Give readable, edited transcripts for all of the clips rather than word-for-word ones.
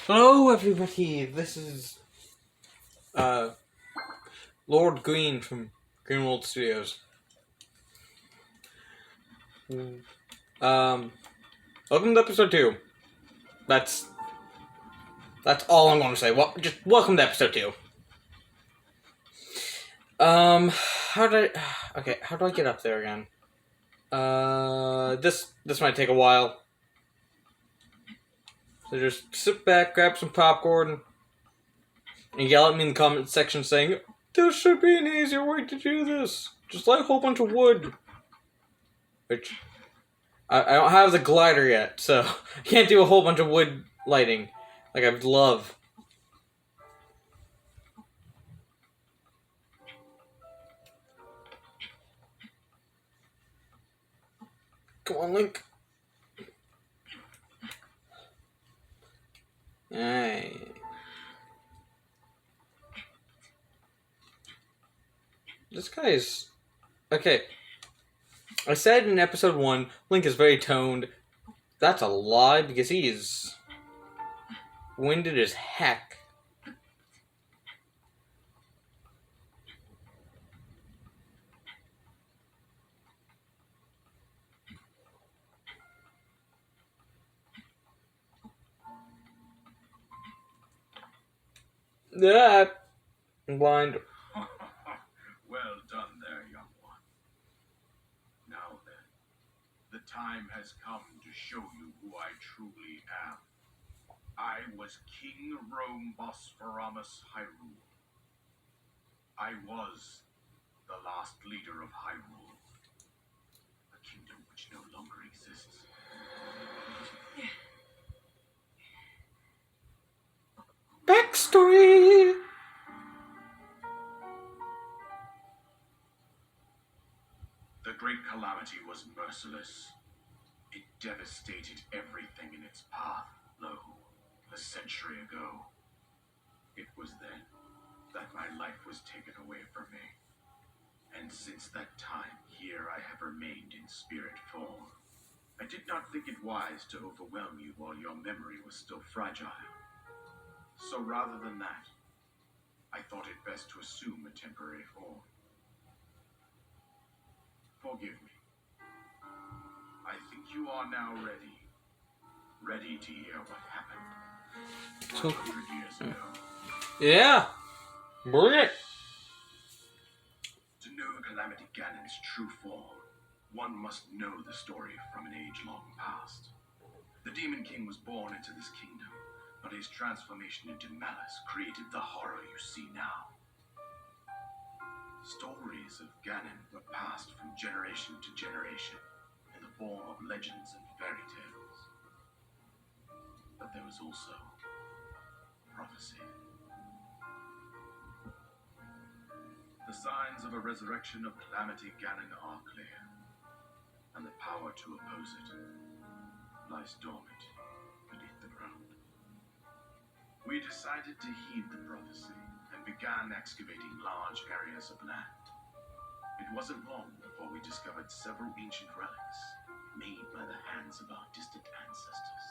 Hello, everybody. This is Lord Green from Greenwald Studios. Welcome to episode 2. That's all I'm going to say. Well, just welcome to episode 2. How do I get up there again? This might take a while. So just sit back, grab some popcorn, and yell at me in the comment section saying, "There should be an easier way to do this. Just light a whole bunch of wood." Which I don't have the glider yet, so I can't do a whole bunch of wood lighting like I'd love. Come on, Link. Hey. This guy's... Okay. I said in episode 1, Link is very toned. That's a lie, because he is winded as heck. That I'm blind. Well done there, young one. Now then, the time has come to show you who I truly am. I was King Rome Bosphoramus Hyrule. I was the last leader of Hyrule, a kingdom which no longer exists. Backstory! The Great Calamity was merciless. It devastated everything in its path, lo, a century ago. It was then that my life was taken away from me. And since that time, here I have remained in spirit form. I did not think it wise to overwhelm you while your memory was still fragile. So rather than that, I thought it best to assume a temporary form. Forgive me. I think you are now ready. Ready to hear what happened 100 years ago. Yeah. Bring it. To know Calamity Ganon's true form, one must know the story from an age long past. The Demon King was born into this kingdom, but his transformation into malice created the horror you see now. Stories of Ganon were passed from generation to generation in the form of legends and fairy tales. But there was also prophecy. The signs of a resurrection of Calamity Ganon are clear, and the power to oppose it lies dormant beneath the ground. We decided to heed the prophecy and began excavating large areas of land. It wasn't long before we discovered several ancient relics made by the hands of our distant ancestors.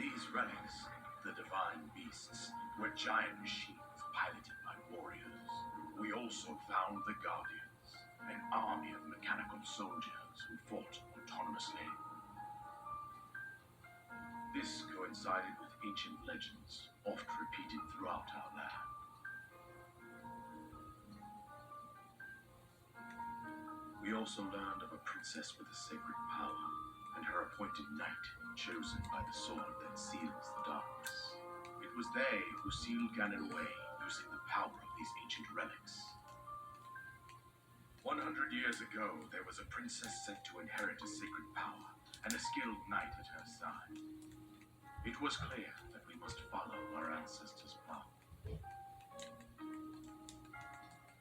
These relics, the divine beasts, were giant machines piloted by warriors. We also found the Guardians, an army of mechanical soldiers who fought autonomously. This coincided with ancient legends, oft repeated throughout our land. We also learned of a princess with a sacred power, and her appointed knight, chosen by the sword that seals the darkness. It was they who sealed Ganon away, using the power of these ancient relics. 100 years ago, there was a princess set to inherit a sacred power, and a skilled knight at her side. It was clear that we must follow our ancestors' path.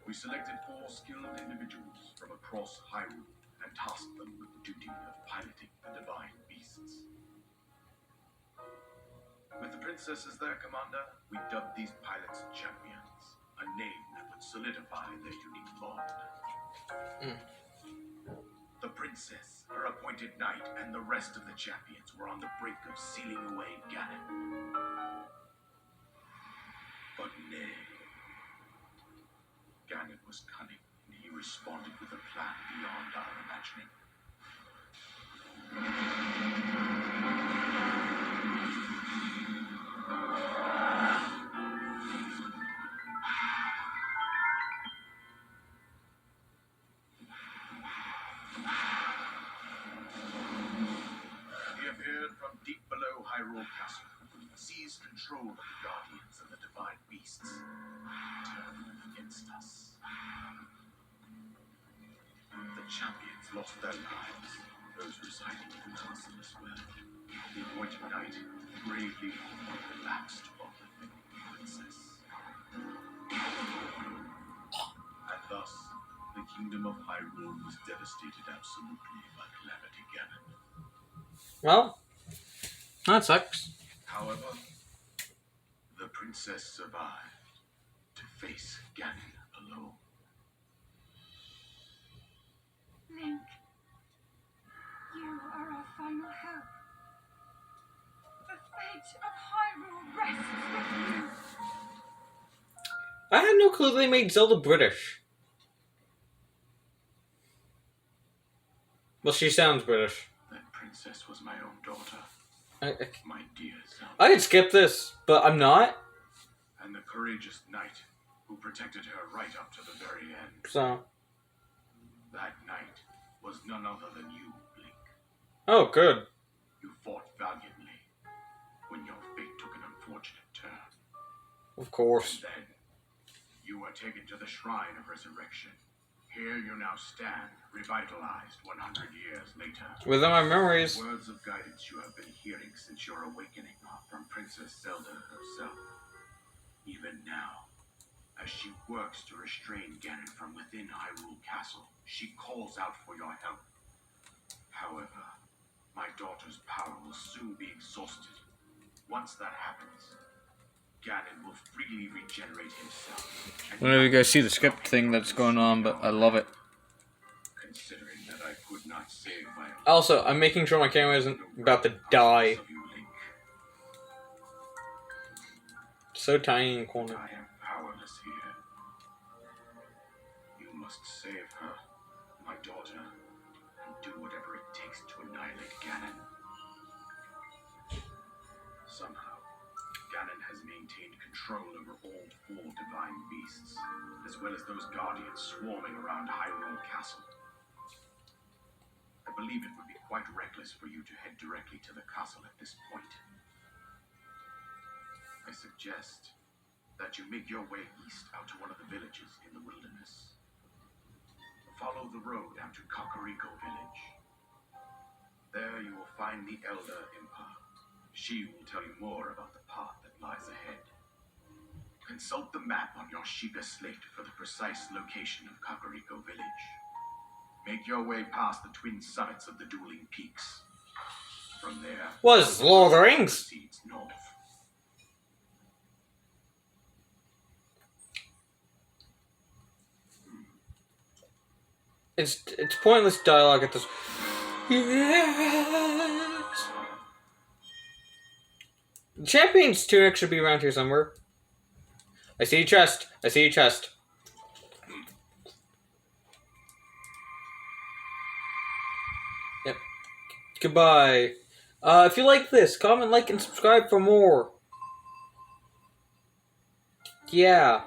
We selected 4 skilled individuals from across Hyrule and tasked them with the duty of piloting the divine beasts. With the princess as their commander, we dubbed these pilots champions, a name that would solidify their unique bond. The princess, her appointed knight, and the rest of the champions were on the brink of sealing away Ganon. But nay. Ganon was cunning, and he responded with a plan beyond our imagining. He appeared from deep below Hyrule Castle, seized control of the Guardians and the Divine Beasts, turned against us. The champions lost their lives, those residing in the castle as well. The appointed knight bravely collapsed on the princess. And thus, the kingdom of Hyrule was devastated absolutely by Calamity Ganon. Well, that sucks. However, the princess survived to face Ganon alone. Link, you are our final hope. The fate of Hyrule rests with you. I had no clue they made Zelda British. Well, she sounds British. That princess was my own daughter, I my dear Zelda. I could skip this, but I'm not. And the courageous knight who protected her right up to the very end. So, That knight was none other than you, Link. oh, good. You fought valiantly when your fate took an unfortunate turn. Of course. And then, you were taken to the Shrine of Resurrection. Here you now stand, revitalized 100 years later. Within my memories. The words of guidance you have been hearing since your awakening are from Princess Zelda herself. Even now, as she works to restrain Ganon from within Hyrule Castle, she calls out for your help. However, my daughter's power will soon be exhausted. Once that happens, Ganon will freely regenerate himself. I don't know if you guys see the skip thing that's going on, but I love it. Considering that I could not save my own. Also, I'm making sure my camera isn't about to die. Of you, Link. So tiny in the corner. I am powerless here. You must save her, my daughter, and do whatever it takes to annihilate Ganon. Somehow, Ganon has maintained control over all 4 divine beasts, as well as those guardians swarming around Hyrule Castle. I believe it would be quite reckless for you to head directly to the castle at this point. I suggest that you make your way east out to one of the villages in the wilderness. Follow the road out to Kakariko Village. There you will find the Elder Impa. She will tell you more about the path that lies ahead. Consult the map on your Sheikah slate for the precise location of Kakariko Village. Make your way past the twin summits of the dueling peaks. From there, What is this, Lord of the Rings? proceeds north. It's pointless dialogue at this. Yes. Champions tunic should be around here somewhere. I see your chest. I see your chest. Yep. Goodbye. If you like this, comment, like, and subscribe for more. Yeah.